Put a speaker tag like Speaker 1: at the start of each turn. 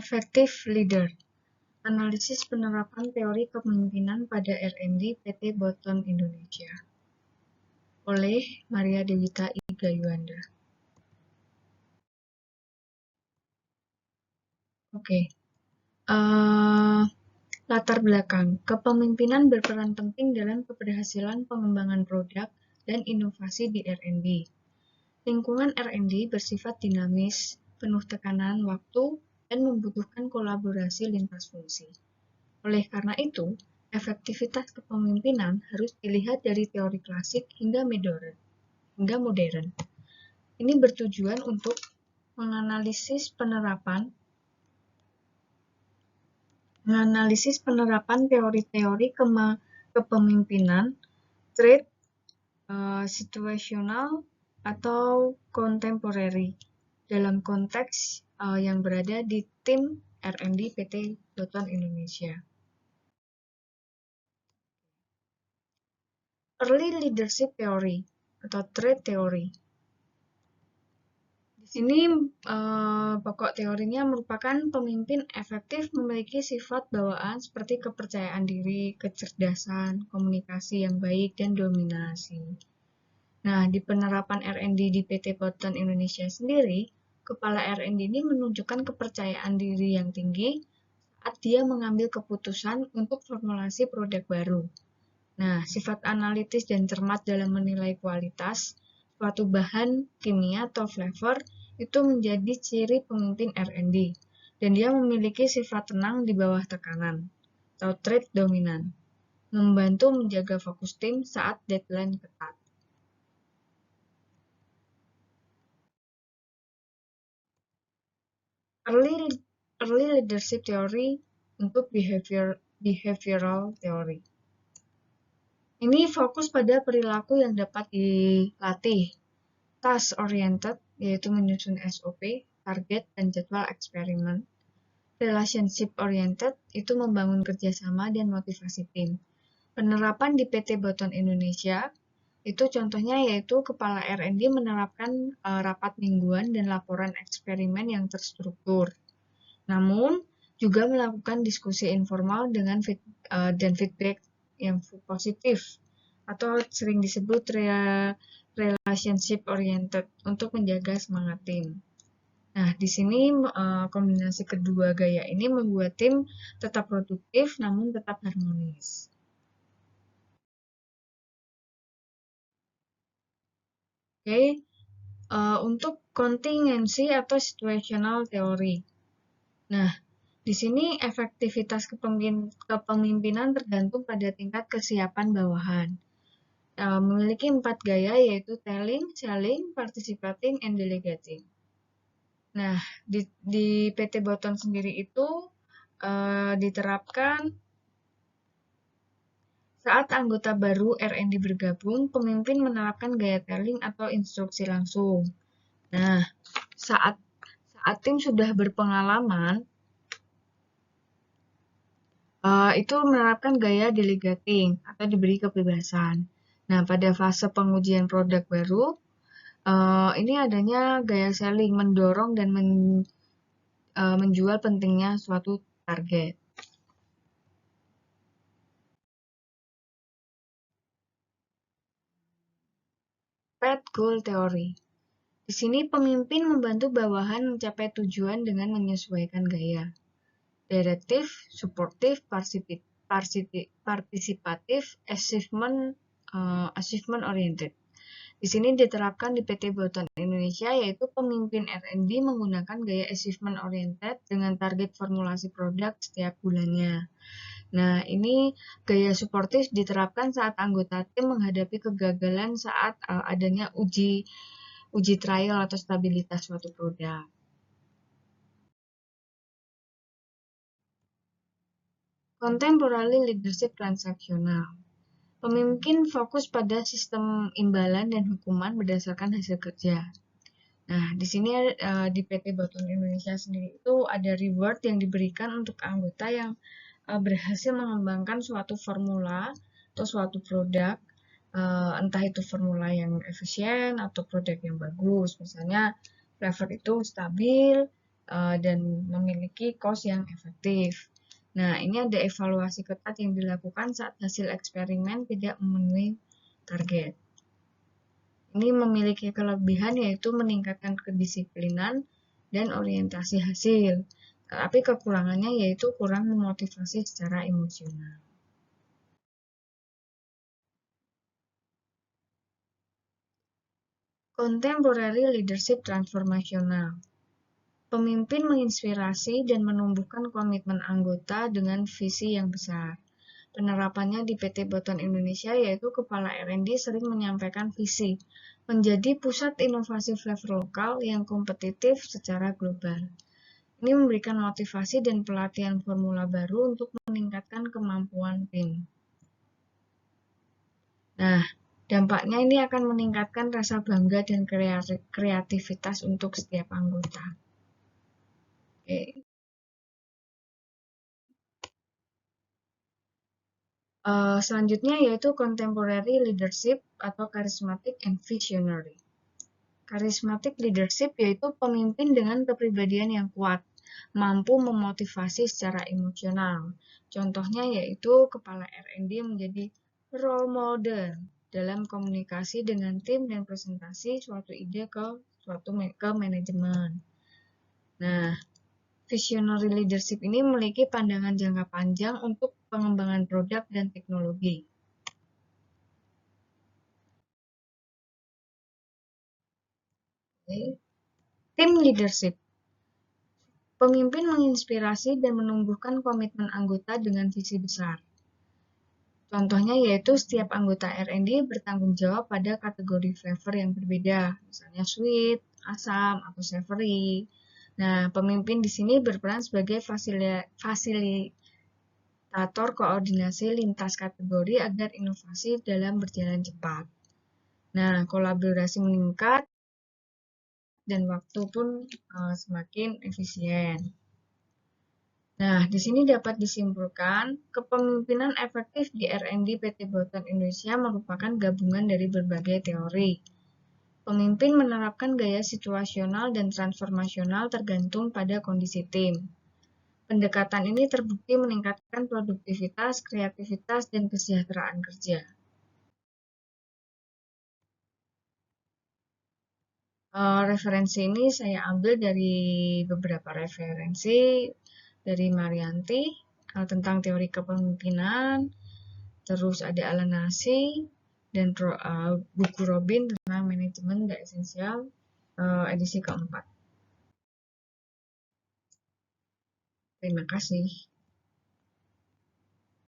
Speaker 1: Effective Leader. Analisis penerapan teori kepemimpinan pada R&D PT Boton Indonesia. Oleh Maria Dewita Iga Yuanda. Oke. Latar belakang. Kepemimpinan berperan penting dalam keberhasilan pengembangan produk dan inovasi di R&D. Lingkungan R&D bersifat dinamis, penuh tekanan waktu, dan membutuhkan kolaborasi lintas fungsi. Oleh karena itu, efektivitas kepemimpinan harus dilihat dari teori klasik hingga modern. Ini bertujuan untuk menganalisis penerapan teori-teori kepemimpinan, trait, situasional, atau contemporary dalam konteks yang berada di tim R&D PT Boton Indonesia. Early Leadership Theory atau trait theory. Di sini pokok teorinya merupakan pemimpin efektif memiliki sifat bawaan seperti kepercayaan diri, kecerdasan, komunikasi yang baik, dan dominasi. Nah, di penerapan R&D di PT Boton Indonesia sendiri, kepala R&D ini menunjukkan kepercayaan diri yang tinggi saat dia mengambil keputusan untuk formulasi produk baru. Nah, sifat analitis dan cermat dalam menilai kualitas suatu bahan kimia atau flavor itu menjadi ciri pemimpin R&D, dan dia memiliki sifat tenang di bawah tekanan atau trait dominan, membantu menjaga fokus tim saat deadline ketat. Early Leadership Theory untuk behavioral theory. Ini fokus pada perilaku yang dapat dilatih. Task oriented, yaitu menyusun SOP, target, dan jadwal eksperimen. Relationship oriented, itu membangun kerjasama dan motivasi tim. Penerapan di PT Boton Indonesia, itu contohnya yaitu kepala R&D menerapkan rapat mingguan dan laporan eksperimen yang terstruktur. Namun, juga melakukan diskusi informal dan feedback yang positif, atau sering disebut relationship oriented untuk menjaga semangat tim. Nah, di sini kombinasi kedua gaya ini membuat tim tetap produktif namun tetap harmonis. Oke, untuk kontingensi atau situational theory. Nah, di sini efektivitas kepemimpinan tergantung pada tingkat kesiapan bawahan. Memiliki 4 gaya, yaitu telling, selling, participating, and delegating. Nah, di PT Boton sendiri itu diterapkan saat anggota baru R&D bergabung, pemimpin menerapkan gaya telling atau instruksi langsung. Nah, saat tim sudah berpengalaman, itu menerapkan gaya delegating atau diberi kebebasan. Nah, pada fase pengujian produk baru, ini adanya gaya selling, mendorong dan menjual pentingnya suatu target. Path Goal Theory. Di sini pemimpin membantu bawahan mencapai tujuan dengan menyesuaikan gaya. Directive, supportive, partisipatif, achievement oriented. Di sini diterapkan di PT Boton Indonesia, yaitu pemimpin R&D menggunakan gaya achievement oriented dengan target formulasi produk setiap bulannya. Nah, ini gaya suportif diterapkan saat anggota tim menghadapi kegagalan saat adanya uji trial atau stabilitas suatu produk. Contemporary Leadership Transaksional. Pemimpin fokus pada sistem imbalan dan hukuman berdasarkan hasil kerja. Nah, di sini di PT Boton Indonesia sendiri itu ada reward yang diberikan untuk anggota yang berhasil mengembangkan suatu formula atau suatu produk, entah itu formula yang efisien atau produk yang bagus. Misalnya flavor itu stabil, dan memiliki cost yang efektif. Nah, ini ada evaluasi ketat yang dilakukan saat hasil eksperimen tidak memenuhi target. Ini memiliki kelebihan yaitu meningkatkan kedisiplinan dan orientasi hasil. Tapi kekurangannya yaitu kurang memotivasi secara emosional. Contemporary leadership transformational. Pemimpin menginspirasi dan menumbuhkan komitmen anggota dengan visi yang besar. Penerapannya di PT Boton Indonesia yaitu Kepala R&D sering menyampaikan visi menjadi pusat inovasi flavor lokal yang kompetitif secara global. Ini memberikan motivasi dan pelatihan formula baru untuk meningkatkan kemampuan tim. Nah, dampaknya ini akan meningkatkan rasa bangga dan kreativitas untuk setiap anggota. Oke. Selanjutnya yaitu contemporary leadership atau charismatic and visionary. Charismatic leadership yaitu pemimpin dengan kepribadian yang kuat, mampu memotivasi secara emosional. Contohnya yaitu kepala R&D menjadi role model dalam komunikasi dengan tim dan presentasi suatu ide ke manajemen. Nah, visionary leadership ini memiliki pandangan jangka panjang untuk pengembangan produk dan teknologi. Tim leadership. Pemimpin menginspirasi dan menumbuhkan komitmen anggota dengan visi besar. Contohnya yaitu setiap anggota R&D bertanggung jawab pada kategori flavor yang berbeda, misalnya sweet, asam, atau savory. Nah, pemimpin di sini berperan sebagai fasilitator koordinasi lintas kategori agar inovasi dalam berjalan cepat. Nah, kolaborasi meningkat dan waktu pun semakin efisien. Nah, di sini dapat disimpulkan, kepemimpinan efektif di R&D PT Boton Indonesia merupakan gabungan dari berbagai teori. Pemimpin menerapkan gaya situasional dan transformasional tergantung pada kondisi tim. Pendekatan ini terbukti meningkatkan produktivitas, kreativitas, dan kesejahteraan kerja. Referensi ini saya ambil dari beberapa referensi dari Marianti tentang teori kepemimpinan, terus ada Alan Nasi dan buku Robin tentang manajemen The Essential edisi keempat. Terima kasih.